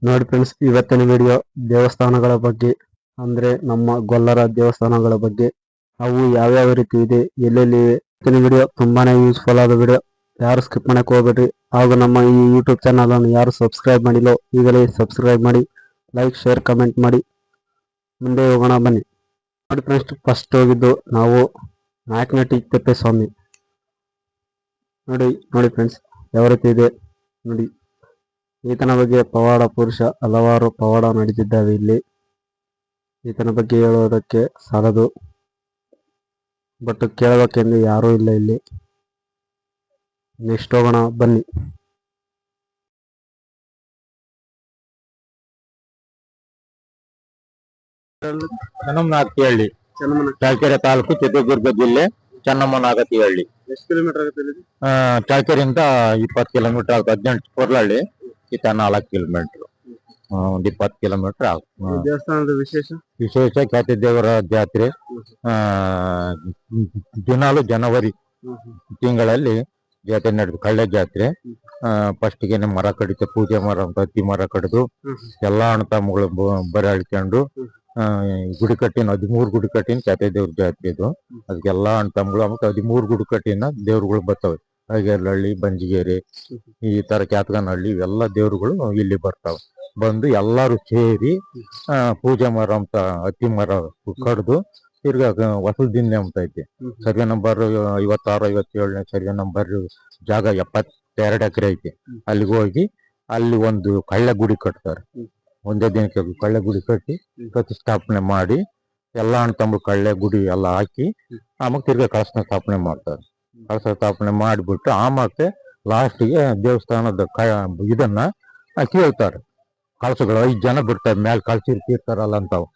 ನೋಡಿ ಫ್ರೆಂಡ್ಸ್, ಇವತ್ತಿನ ವಿಡಿಯೋ ದೇವಸ್ಥಾನಗಳ ಬಗ್ಗೆ, ಅಂದ್ರೆ ನಮ್ಮ ಗೊಲ್ಲರ ದೇವಸ್ಥಾನಗಳ ಬಗ್ಗೆ, ಅವು ಯಾವ್ಯಾವ ರೀತಿ ಇದೆ, ಎಲ್ಲೆಲ್ಲಿ ಇವೆ. ಇವತ್ತಿನ ವಿಡಿಯೋ ತುಂಬಾನೇ ಯೂಸ್ಫುಲ್ ಆದ ವಿಡಿಯೋ, ಯಾರು ಸ್ಕಿಪ್ ಮಾಡಕ್ಕೆ ಹೋಗ್ಬೇಡ್ರಿ. ಹಾಗೂ ನಮ್ಮ ಈ ಯೂಟ್ಯೂಬ್ ಚಾನಲ್ ಅನ್ನು ಯಾರು ಸಬ್ಸ್ಕ್ರೈಬ್ ಮಾಡಿಲ್ಲೋ ಈಗಲೇ ಸಬ್ಸ್ಕ್ರೈಬ್ ಮಾಡಿ, ಲೈಕ್ ಶೇರ್ ಕಮೆಂಟ್ ಮಾಡಿ. ಮುಂದೆ ಹೋಗೋಣ ಬನ್ನಿ. ನೋಡಿ ಫ್ರೆಂಡ್ಸ್, ಫಸ್ಟ್ ಹೋಗಿದ್ದು ನಾವು ನಾಯಕನಹಟ್ಟಿ ತಿಪ್ಪೇಸ್ವಾಮಿ. ನೋಡಿ ಫ್ರೆಂಡ್ಸ್, ಯಾವ ರೀತಿ ಇದೆ ನೋಡಿ. ಈತನ ಬಗ್ಗೆ ಪವಾಡ ಪುರುಷ ಹಲವಾರು ಪವಾಡ ನಡೆದಿದ್ದಾವೆ ಇಲ್ಲಿ. ಈತನ ಬಗ್ಗೆ ಹೇಳುವುದಕ್ಕೆ ಸಾಲದು, ಬಟ್ ಕೇಳಬೇಕೆಂದು ಯಾರೂ ಇಲ್ಲ ಇಲ್ಲಿ. ನೆಕ್ಸ್ಟ್ ಹೋಗೋಣ ಬನ್ನಿ. ಚೆನ್ನಮ್ಮನಾಗತಿಹಳ್ಳಿ, ಚಳ್ಳಕೆರೆ ತಾಲೂಕು, ಚಿತ್ರದುರ್ಗ ಜಿಲ್ಲೆ, ಚೆನ್ನಮ್ಮನಾಗತಿಹಳ್ಳಿ. ಎಷ್ಟು ಕಿಲೋಮೀಟರ್ ಆಗುತ್ತೆ? ಚಳ್ಳಕೆರೆಯಿಂದ 20 ಕಿಲೋಮೀಟರ್ ಆಗುತ್ತೆ. 18 ಕೊರ್ಲಹಳ್ಳಿ, ಈತ 4 ಕಿಲೋಮೀಟರ್, ಒಂದು 20 ಕಿಲೋಮೀಟರ್ ಆಗುತ್ತೆ. ದೇವಸ್ಥಾನದ ವಿಶೇಷ ಖ್ಯಾತಿ ದೇವರ ಜಾತ್ರೆ. ದಿನಾಲು ಜನವರಿ ತಿಂಗಳಲ್ಲಿ ಜಾತ್ರೆ ನಡೆದು ಕಳ್ಳೆ ಜಾತ್ರೆ. ಫಸ್ಟ್ಗೆ ಮರ ಕಡಿತ, ಪೂಜೆ ಮರ ಅಂತ ಹತ್ತಿ ಮರ ಕಡಿದು ಎಲ್ಲಾ ಅಣ್ಣ ತಮ್ಮಗಳು ಬರಾಳ್ಕೊಂಡು ಗುಡಿ ಕಟ್ಟಿನ 13 ಗುಡಿ ಕಟ್ಟಿನ ಖ್ಯಾತಿ ದೇವ್ರ ಜಾತ್ರೆ ಇದು. ಅದಕ್ಕೆಲ್ಲಾ ಅಣ್ಣ ತಮ್ಮಗಳು ಆಮೇಲೆ 13 ಗುಡಿ ಕಟ್ಟಿನ ದೇವ್ರುಗಳು ಬರ್ತವೆ. ಹಳ್ಳಿ, ಬಂಜಿಗೇರಿ, ಈ ತರ ಕ್ಯಾತ್ಗನಹಳ್ಳಿ ಇವೆಲ್ಲ ದೇವ್ರುಗಳು ಇಲ್ಲಿ ಬರ್ತಾವೆ. ಬಂದು ಎಲ್ಲಾರು ಸೇರಿ ಪೂಜೆ ಮರ ಅಂತ ಹತ್ತಿ ಮರ ಕಡ್ದು ತಿರ್ಗಾ ಹೊಸಲ್ ದಿನ್ನೆ ಅಂತ ಐತಿ. ಸರ್ವೆ ನಂಬರ್ 56, 57ನೇ ಸರ್ವೆ ನಂಬರ್ ಜಾಗ 72 ಎಕರೆ ಐತಿ. ಅಲ್ಲಿಗೆ ಹೋಗಿ ಅಲ್ಲಿ ಒಂದು ಕಳ್ಳೆ ಗುಡಿ ಕಟ್ತಾರೆ. ಒಂದೇ ದಿನಕ್ಕೆ ಕಳ್ಳೆ ಗುಡಿ ಕಟ್ಟಿ ಪ್ರತಿಷ್ಠಾಪನೆ ಮಾಡಿ ಎಲ್ಲಾ ಅಣ್ಣ ತಮ್ಮ ಕಳ್ಳೆ ಗುಡಿ ಎಲ್ಲ ಹಾಕಿ ಆಮೇಲೆ ತಿರ್ಗಾ ಕಳಶ ಸ್ಥಾಪನೆ ಮಾಡ್ತಾರೆ. ಕಳಶ ಸ್ಥಾಪನೆ ಮಾಡಿಬಿಟ್ಟು ಆಮೇಲೆ ಲಾಸ್ಟಿಗೆ ದೇವಸ್ಥಾನದ ಇದನ್ನ ಕೇಳ್ತಾರೆ. ಕಳಸಗಳು 5 ಜನ ಬಿಡ್ತಾರೆ. ಮ್ಯಾಲ ಕಳ್ಸಿರ್ತಿರ್ತಾರಲ್ಲ ಅಂತಾವ್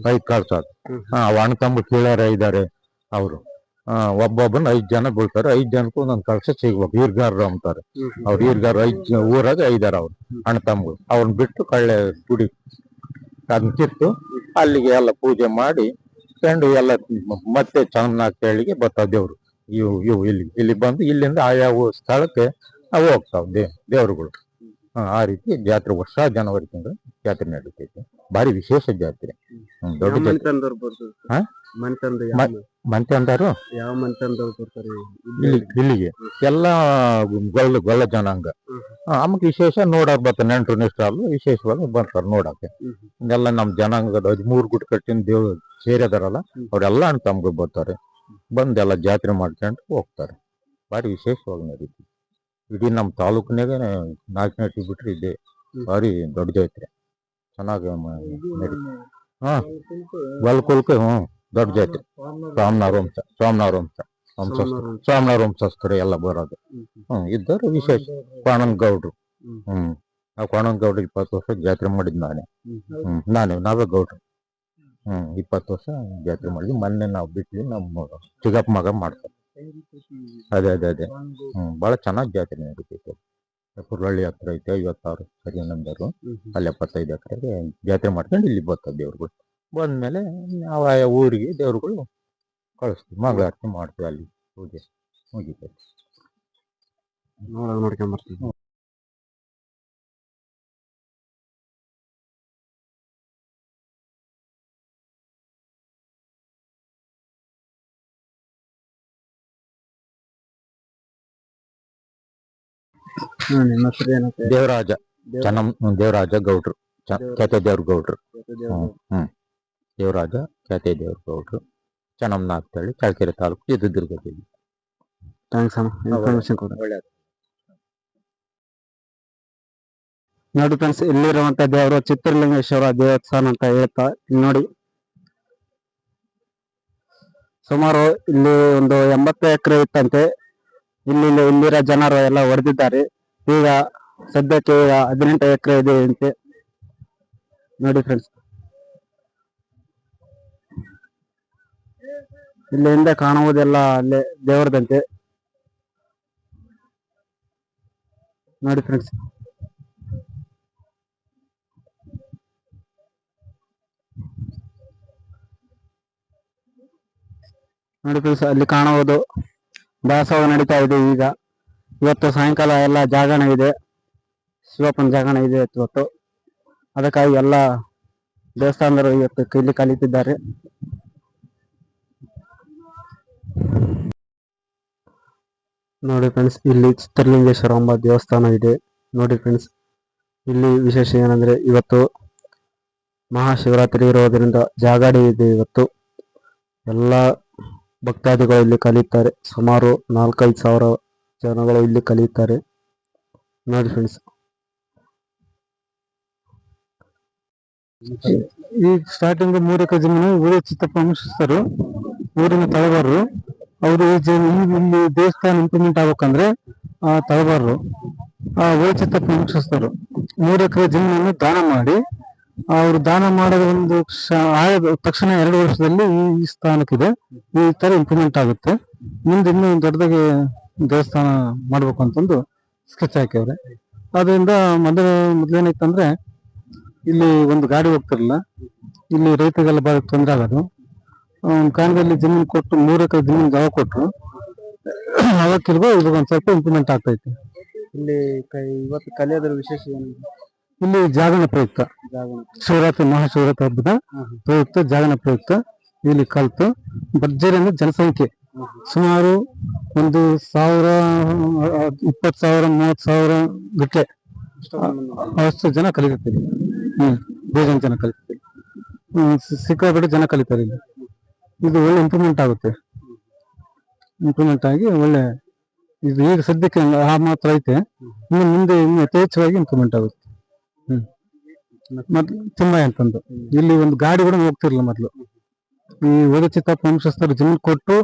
5 ಕಳ್ಸ. ಅವ್ ಅಣ್ಣ ತಮ್ಮ ಕೀಳ್ಯಾರ ಇದಾರೆ ಅವರು. ಒಬ್ಬೊಬ್ಬನ 5 ಜನ ಬೀಳ್ತಾರೆ. 5 ಜನಕ್ಕೂ ಒಂದೊಂದು ಕಳಶ ಸಿಗ್ಬೇಕು. ಈರ್ಗಾರರು ಅಂತಾರೆ. ಅವ್ರ ಈರ್ಗಾರ 5 ಊರಾಗ 5 ಅವ್ರು ಅಣ್ಣ ತಮ್ಮಗಳು. ಅವ್ರನ್ನ ಬಿಟ್ಟು ಕಳ್ಳೆ ಗುಡಿ ಅದನ್ನ ಕಿತ್ತು ಅಲ್ಲಿಗೆ ಎಲ್ಲ ಪೂಜೆ ಮಾಡಿ ಕಂಡು ಎಲ್ಲ ಮತ್ತೆ ಚೆನ್ನಮ್ಮನಾಗತಿಹಳ್ಳಿಗೆ ಬರ್ತಾವ ದೇವ್ರು. ಇವು ಇಲ್ಲಿ ಬಂದು ಇಲ್ಲಿಂದ ಆಯಾವ ಸ್ಥಳಕ್ಕೆ ಅವು ಹೋಗ್ತಾವ ದೇವ್ರುಗಳು. ಆ ರೀತಿ ಜಾತ್ರೆ ವರ್ಷ ಜನವರಿ ತಿಂಗಳು ಜಾತ್ರೆ ನಡೀತೈತೆ. ಭಾರಿ ವಿಶೇಷ ಜಾತ್ರೆ. ದೊಡ್ಡ ಮಂತೆ ಅಂದಾರು ಇಲ್ಲಿಗೆ ಎಲ್ಲಾ ಗೊಲ್ಲ ಜನಾಂಗ. ಆಮೇಲೆ ವಿಶೇಷ ನೋಡಕ್ ಬರ್ತಾರೆ. ನೆಂಟರು ನಿಷ್ಠರು ವಿಶೇಷವಾಗಿ ಬರ್ತಾರೆ ನೋಡಕ್ಕೆ. ಎಲ್ಲ ನಮ್ ಜನಾಂಗದ 13 ಗುಡಿ ಕಟ್ಟಿನ ದೇವ್ರು ಸೇರಿದಾರಲ್ಲ ಅವ್ರೆಲ್ಲ ಅಣ್ಣ ತಮ್ಗೆ ಬರ್ತಾರೆ. ಬಂದೆಲ್ಲ ಜಾತ್ರೆ ಮಾಡ್ಕೊಂಡು ಹೋಗ್ತಾರೆ. ಭಾರಿ ವಿಶೇಷವಾಗಿ ನಡೀತೀವಿ. ಇಡೀ ನಮ್ಮ ತಾಲೂಕಿನಾಗ ನಾಯಕನಹಟ್ಟಿ ಬಿಟ್ರೆ ಇದೆ ಭಾರಿ ದೊಡ್ಡ ಜಾತ್ರೆ. ಚೆನ್ನಾಗಿ ಬಲ್ಕುಲ್ಕ ದೊಡ್ಡ ಜಾತ್ರೆ. ಸ್ವಾಮಿನಾರ ವಂಶಸ್ಥರು ಎಲ್ಲ ಬರೋದು. ಇದ್ದರು ವಿಶೇಷ ಕಾಣನ್ ಗೌಡ್ರು. ನಾವು ಕಾಣನ್ ಗೌಡ್ರು 20 ವರ್ಷ ಜಾತ್ರೆ ಮಾಡಿದ್ ನಾವೇ ಗೌಡ್ರು. 20 ವರ್ಷ ಜಾತ್ರೆ ಮಾಡಿದ್ವಿ. ಮೊನ್ನೆ ನಾವು ಬಿಟ್ವಿ. ನಮ್ಮ ಚಿಗಪ್ಪ ಮಗ ಮಾಡ್ತಾರೆ. ಅದೇ ಬಹಳ ಚೆನ್ನಾಗಿ ಜಾತ್ರೆ ನಡೀತೈತೆ. ಕುರ್ಲಹಳ್ಳಿ ಹತ್ರ ಐತೆ. 56 ಸರ್ವೆ ನಂಬರು. ಅಲ್ಲಿ 75 ಎಕರೆಗೆ ಜಾತ್ರೆ ಮಾಡ್ಕೊಂಡು ಇಲ್ಲಿ ಬರ್ತಾವೆ ದೇವ್ರುಗಳು. ಬಂದ್ಮೇಲೆ ನಾವು ಆ ಊರಿಗೆ ದೇವ್ರುಗಳು ಕಳಿಸ್ತೀವಿ. ಮಂಗಳಾರತಿ ಮಾಡ್ತೀವಿ. ಅಲ್ಲಿ ಪೂಜೆ ಮುಗಿತೈತೆ. ನೋಡ್ಕೊಂಬರ್ತೀವಿ. ದೇವರಾಜ ದೇವರಾಜ ಗೌಡ್ರು, ಖ್ಯಾತೆ ದೇವ್ರ ಗೌಡ್ರು. ದೇವರಾಜ ಖ್ಯಾತೆ ದೇವ್ರ ಗೌಡ್ರು, ಚೆನ್ನಮ್ಮನಾಗತಿಹಳ್ಳಿ, ಚಳ್ಳಕೆರೆ ತಾಲೂಕು, ಚಿತ್ರದುರ್ಗ ಜಿಲ್ಲೆ. ನೋಡಿ ಫ್ರೆಂಡ್ಸ್, ಇಲ್ಲಿರುವಂತ ದೇವರು ಚಿತ್ರಲಿಂಗೇಶ್ವರ ದೇವಸ್ಥಾನ ಅಂತ ಹೇಳ್ತಾ. ನೋಡಿ, ಸುಮಾರು ಇಲ್ಲಿ ಒಂದು 80 ಎಕರೆ ಇತ್ತಂತೆ. ಇಲ್ಲಿರೋ ಜನರು ಎಲ್ಲ ಹೊಡೆದಿದ್ದಾರೆ. ಈಗ ಸದ್ಯಕ್ಕೆ 18 ಎಕರೆ ಇದೆ ಅಂತೆ. ನೋಡಿ ಫ್ರೆಂಡ್ಸ್, ಇಲ್ಲಿಂದ ಕಾಣುವುದೆಲ್ಲ ಅಲ್ಲೇ ದೇವರದಂತೆ. ನೋಡಿ ಫ್ರೆಂಡ್ಸ್, ಅಲ್ಲಿ ಕಾಣುವುದು ದಾಸೋಹ ನಡೀತಾ ಇದೆ. ಈಗ ಇವತ್ತು ಸಾಯಂಕಾಲ ಎಲ್ಲ ಜಾಗರಣ ಇದೆ. ಶಿವಪ್ಪನ ಜಾಗರಣ ಇದೆ ಇವತ್ತು. ಅದಕ್ಕಾಗಿ ಎಲ್ಲ ದೇವಸ್ಥಾನದರು ಇವತ್ತು ಇಲ್ಲಿ ಕಲಿತಿದ್ದಾರೆ. ನೋಡಿ ಫ್ರೆಂಡ್ಸ್, ಇಲ್ಲಿ ಚಿತ್ರಲಿಂಗೇಶ್ವರ ಎಂಬ ದೇವಸ್ಥಾನ ಇದೆ. ನೋಡಿ ಫ್ರೆಂಡ್ಸ್, ಇಲ್ಲಿ ವಿಶೇಷ ಏನಂದ್ರೆ ಇವತ್ತು ಮಹಾಶಿವರಾತ್ರಿ ಇರೋದ್ರಿಂದ ಜಾಗಾಡಿ ಇದೆ. ಇವತ್ತು ಎಲ್ಲ ಭಕ್ತಾದಿಗಳು ಇಲ್ಲಿ ಕಲಿಯುತ್ತಾರೆ. ಸುಮಾರು 4-5 ಸಾವಿರ ಜನಗಳು ಇಲ್ಲಿ ಕಲಿಯುತ್ತಾರೆ. ನೋಡಿ ಫ್ರೆಂಡ್ಸ್, ಈ ಸ್ಟಾರ್ಟಿಂಗ್ 3 ಎಕರೆ ಜಮೀನು ಊರೇ ಚಿತ್ತಪ್ಪ ವಂಶಸ್ಥರು, ಊರಿನ ತಳಬಾರರು ಅವರು. ಇಲ್ಲಿ ದೇವಸ್ಥಾನ ಇಂಪ್ರೂವ್ಮೆಂಟ್ ಆಗ್ಬೇಕಂದ್ರೆ ತಳಬಾರರು ಊರೇ ಚಿತ್ತಪ್ಪ ವಂಶಸ್ಥರು 3 ಎಕರೆ ಜಮೀನನ್ನು ದಾನ ಮಾಡಿ, ಅವರು ದಾನ ಮಾಡೋದು ಒಂದು ಆದ ತಕ್ಷಣ 2 ವರ್ಷದಲ್ಲಿ ಈ ಸ್ಥಾನಕ್ಕಿದೆ. ಈ ತರ ಇಂಪ್ರೂವ್ಮೆಂಟ್ ಆಗುತ್ತೆ. ಮುಂದೆ ಇನ್ನೂ ದೊಡ್ಡದಾಗಿ ದೇವಸ್ಥಾನ ಮಾಡ್ಬೇಕು ಅಂತಂದು ಸ್ಕೆಚ್ ಹಾಕ್ಯವ್ರೆ. ಅದರಿಂದ ಮೊದಲೇನಾಯ್ತಂದ್ರೆ ಇಲ್ಲಿ ಒಂದು ಗಾಡಿ ಹೋಗ್ತಿರಲಿಲ್ಲ. ಇಲ್ಲಿ ರೈತರಿಗೆಲ್ಲ ಬಹಳ ತೊಂದರೆ ಆಗೋದು. ಕಾರಣದಲ್ಲಿ ಜಮೀನು ಕೊಟ್ಟು 3 ಎಕರೆ ಜಮೀನು ಜಾಗ ಕೊಟ್ಟರು. ಅವಕ್ಕಿರ್ಬೋ ಇವಾಗ ಒಂದ್ ಸ್ವಲ್ಪ ಇಂಪ್ರೂವ್ಮೆಂಟ್ ಆಗ್ತೈತೆ. ಇಲ್ಲಿ ಇವತ್ತು ಕಲಿಯೋದ್ರ ವಿಶೇಷ ಏನಿದೆ? ಇಲ್ಲಿ ಜಾಗರಣ ಪ್ರಯುಕ್ತ, ಶಿವರಾತ್ರಿ ಮಹಾಶಿವರಾತ್ರಿ ಹಬ್ಬದ ಪ್ರಯುಕ್ತ, ಜಾಗರಣ ಪ್ರಯುಕ್ತ ಇಲ್ಲಿ ಕಲ್ತು ಭರ್ಜರಿ ಅಂದ್ರೆ ಜನಸಂಖ್ಯೆ ಸುಮಾರು 1,000, 20,000, 30,000 ಗಟ್ಟಲೆ ಅಷ್ಟು ಜನ ಕಲಿತೀರಿ. ಬೇಜಾನ್ ಜನ ಕಲಿತೀರಿ. ಸಿಕ್ಕಾಪಟ್ಟೆ ಜನ ಕಲಿತಾರೆ ಇಲ್ಲಿ. ಇದು ಒಳ್ಳೆ ಇಂಪ್ರೂವ್ಮೆಂಟ್ ಆಗುತ್ತೆ. ಇಂಪ್ರೂವ್ಮೆಂಟ್ ಆಗಿ ಒಳ್ಳೆ ಇದು ಈಗ ಸದ್ಯಕ್ಕೆ ಆ ಮಾತ್ರ ಐತೆ. ಇನ್ನು ಮುಂದೆ ಇನ್ನು ಯಥೇಚ್ಛವಾಗಿ ಇಂಪ್ರೂವ್ಮೆಂಟ್ ಆಗುತ್ತೆ. ಮೊದ್ಲು ತುಂಬಾ ಅಂತಂದು ಇಲ್ಲಿ ಒಂದು ಗಾಡಿ ಕೂಡ ಹೋಗ್ತಿರ್ಲಿಲ್ಲ ಮೊದ್ಲು. ಈ ಊರೇ ಚಿತ್ತಪ್ಪ ವಂಶಸ್ಥರು ಜಮೀನು ಕೊಟ್ಟು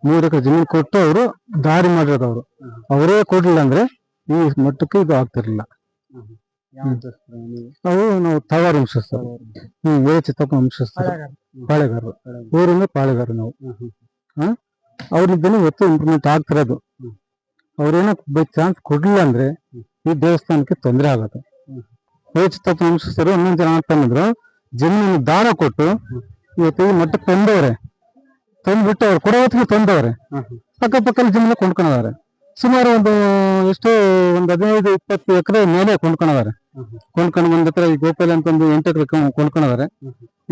3 ಎಕರೆ ಜಮೀನು ಕೊಟ್ಟು ಅವರು ದಾರಿ ಮಾಡಿರೋದು. ಅವರೇ ಕೊಡ್ಲಿಲ್ಲ ಅಂದ್ರೆ ಈ ಮಟ್ಟಕ್ಕೆ ಇದು ಆಗ್ತಿರ್ಲಿಲ್ಲ. ನಾವು ತಳವಾರ ವಂಶಸ್ಥರು. ಊರೇ ಚಿತ್ತಪ್ಪ ವಂಶಸ್ಥರು, ಪಾಳೆಗಾರರು, ಊರಿಂದ ಪಾಳೆಗಾರರು ನಾವು. ಅವ್ರಿದ್ದೇನೆ ಇವತ್ತು ಇಂಪ್ರೂವ್ಮೆಂಟ್ ಆಗ್ತಿರೋದು. ಅವ್ರೇನೋ ಬೈ ಚಾನ್ಸ್ ಕೊಡ್ಲಿಲ್ಲ ಅಂದ್ರೆ ಈ ದೇವಸ್ಥಾನಕ್ಕೆ ತೊಂದರೆ ಆಗುತ್ತೆ. ಊರೇ ಚಿತ್ತಪ್ಪ ವಂಶಸ್ಥರು 11 ಜನ ಅಂತಂದ್ರು ಜಮೀನನ್ನು ದಾನ ಕೊಟ್ಟು ಇವತ್ತು ಈ ಮಟ್ಟಕ್ಕೆ ತಂದ್ಬಿಟ್ಟು ಅವ್ರು ಕೊಡೋ ಹೊತ್ತಿಗೆ ತಂದವ್ರೆ. ಅಕ್ಕಪಕ್ಕದಲ್ಲಿ ಜಮೀನು ಕೊಂಡ್ಕೊಂಡವ್ರೆ. ಸುಮಾರು ಒಂದು 15-20 ಎಕರೆ ಮೇಲೆ ಕೊಂಡ್ಕೊಂಡವ್ರೆ. ಕೊಂಡ್ಕೊಂಡು ಒಂದ್ ಎಕರೆ ಈ ಗೋಪಾಲ ಅಂತ ಒಂದು 8 ಎಕರೆ ಕೊಂಡ್ಕೊಂಡವ್ರೆ.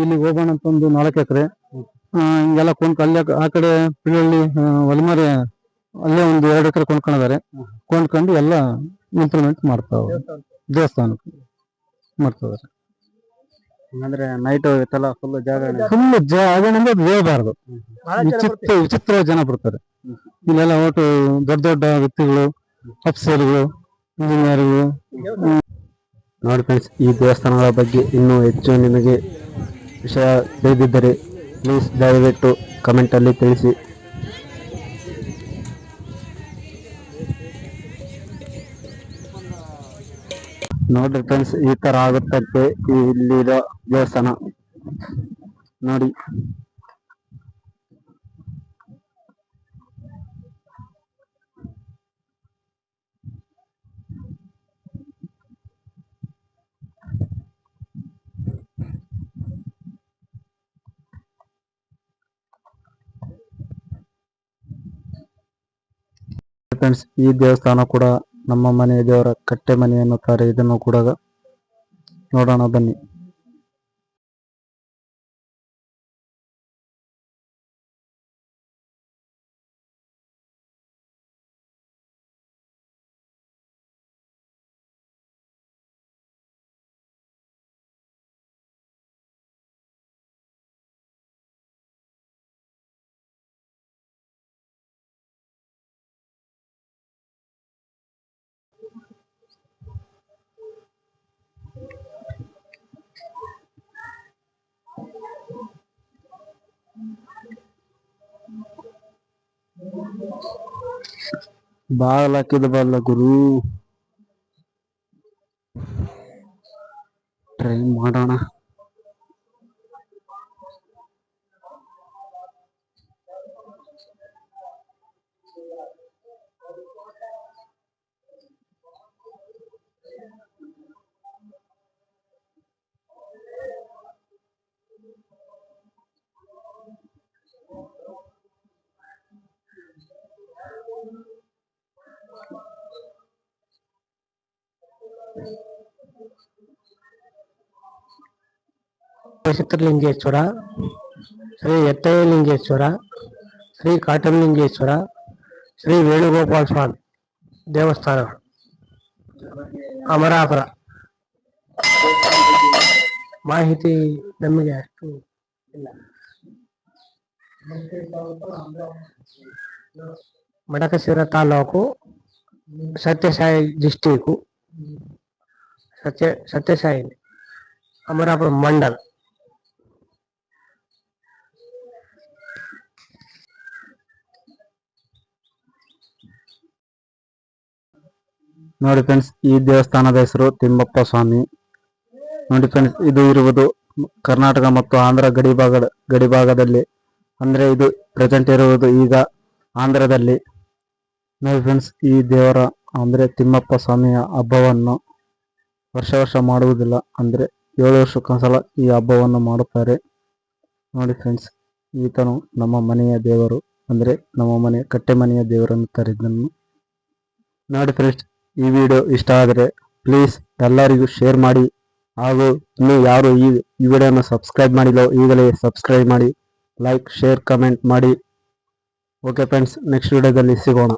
ಇಲ್ಲಿ ಓಬಾಣ ಅಂತ ಒಂದು 4 ಎಕರೆ ಹಿಂಗೆಲ್ಲ ಅಲ್ಲೇ ಆ ಕಡೆ ಪಿಳ್ಳಳ್ಳಿ ಹೊಲಮರೆ ಅಲ್ಲೇ ಒಂದು 2 ಎಕರೆ ಕೊಂಡ್ಕೊಂಡವ್ರೆ. ಕೊಂಡ್ಕೊಂಡು ಎಲ್ಲ ಇಂಪ್ರೂವ್ಮೆಂಟ್ ಮಾಡ್ತಾವ್ರೆ. ದೇವಸ್ಥಾನಕ್ಕೆ ಮಾಡ್ತಾವ್ರೆ. ಅಂದ್ರೆ ನೈಟ್ ಇವತ್ತೆಲ್ಲ ಫುಲ್ ಜಾಗರಣೆ ಅದು ಹೇಳ್ಬಾರ್ದು. ವಿಚಿತ್ರ ಜನ ಬರ್ತಾರೆ ಇಲ್ಲೆಲ್ಲ. ಒಟ್ಟು ದೊಡ್ಡ ದೊಡ್ಡ ವ್ಯಕ್ತಿಗಳು, ಅಫ್ಸರ್ಗಳು, ಇಂಜಿನಿಯರ್ಗಳು. ನೋಡಿ ಫ್ರೆಂಡ್ಸ್, ಈ ದೇವಸ್ಥಾನಗಳ ಬಗ್ಗೆ ಇನ್ನೂ ಹೆಚ್ಚು ನಿಮಗೆ ವಿಷಯ ತಿಳಿದಿದ್ದರೆ ಪ್ಲೀಸ್ ದಯವಿಟ್ಟು ಕಮೆಂಟಲ್ಲಿ ತಿಳಿಸಿ. ನೋಡ್ರಿ ಫ್ರೆಂಡ್ಸ್, ಈ ತರ ಆಗುತ್ತಂತೆ ಇಲ್ಲಿರೋ ದೇವಸ್ಥಾನ ನೋಡಿ. ಫ್ರೆಂಡ್ಸ್, ಈ ದೇವಸ್ಥಾನ ಕೂಡ ನಮ್ಮ ಮನೆಯ ದೇವರ ಕಟ್ಟೆ ಮನೆ ಎನ್ನುತ್ತಾರೆ. ಇದನ್ನು ಕೂಡ ನೋಡೋಣ ಬನ್ನಿ. ಬಾಗಿಲು ಬಲ್ಲ ಗುರು, ಟ್ರೈ ಮಾಡೋಣ. ಚಿತ್ರಲಿಂಗೇಶ್ವರ, ಶ್ರೀ ಎತ್ತಯ್ಯಲಿಂಗೇಶ್ವರ, ಶ್ರೀ ಕಾಟಮಲಿಂಗೇಶ್ವರ, ಶ್ರೀ ವೇಣುಗೋಪಾಲ ಸ್ವಾಮಿ ದೇವಸ್ಥಾನಗಳು ಅಮರಾಪುರ. ಮಾಹಿತಿ ನಮಗೆ ಅಷ್ಟು ಇಲ್ಲ. ಮಡಕಶಿರ ತಾಲೂಕು, ಸತ್ಯಸಾಯಿ ಡಿಸ್ಟಿಕ್, ಸತ್ಯಸಾಯಿ ಅಮರಾಪುರ ಮಂಡಲ. ನೋಡಿ ಫ್ರೆಂಡ್ಸ್, ಈ ದೇವಸ್ಥಾನದ ಹೆಸರು ತಿಮ್ಮಪ್ಪ ಸ್ವಾಮಿ. ನೋಡಿ ಫ್ರೆಂಡ್ಸ್, ಇದು ಇರುವುದು ಕರ್ನಾಟಕ ಮತ್ತು ಆಂಧ್ರ ಗಡಿಭಾಗದಲ್ಲಿ, ಅಂದ್ರೆ ಇದು ಪ್ರೆಸೆಂಟ್ ಇರುವುದು ಈಗ ಆಂಧ್ರದಲ್ಲಿ. ನೋಡಿ ಫ್ರೆಂಡ್ಸ್, ಈ ದೇವರ ಅಂದ್ರೆ ತಿಮ್ಮಪ್ಪ ಸ್ವಾಮಿಯ ಹಬ್ಬವನ್ನು ವರ್ಷ ಮಾಡುವುದಿಲ್ಲ, ಅಂದ್ರೆ 7 ವರ್ಷಕ್ಕೊಂದ್ಸಲ ಈ ಹಬ್ಬವನ್ನು ಮಾಡುತ್ತಾರೆ. ನೋಡಿ ಫ್ರೆಂಡ್ಸ್, ಈತನು ನಮ್ಮ ಮನೆಯ ದೇವರು, ಅಂದ್ರೆ ನಮ್ಮ ಮನೆ ಕಟ್ಟೆ ಮನೆಯ ದೇವರನ್ನು ತರಿದ್ದನು. ನೋಡಿ ಫ್ರೆಂಡ್ಸ್, ಈ ವಿಡಿಯೋ ಇಷ್ಟ ಆದರೆ ಪ್ಲೀಸ್ ಎಲ್ಲರಿಗೂ ಶೇರ್ ಮಾಡಿ, ಹಾಗೂ ಇನ್ನೂ ಯಾರು ಈ ವಿಡಿಯೋನ ಸಬ್ಸ್ಕ್ರೈಬ್ ಮಾಡಿಲ್ಲೋ ಈಗಲೇ ಸಬ್ಸ್ಕ್ರೈಬ್ ಮಾಡಿ, ಲೈಕ್, ಶೇರ್, ಕಮೆಂಟ್ ಮಾಡಿ. ಓಕೆ ಫ್ರೆಂಡ್ಸ್, ನೆಕ್ಸ್ಟ್ ವಿಡಿಯೋದಲ್ಲಿ ಸಿಗೋಣ.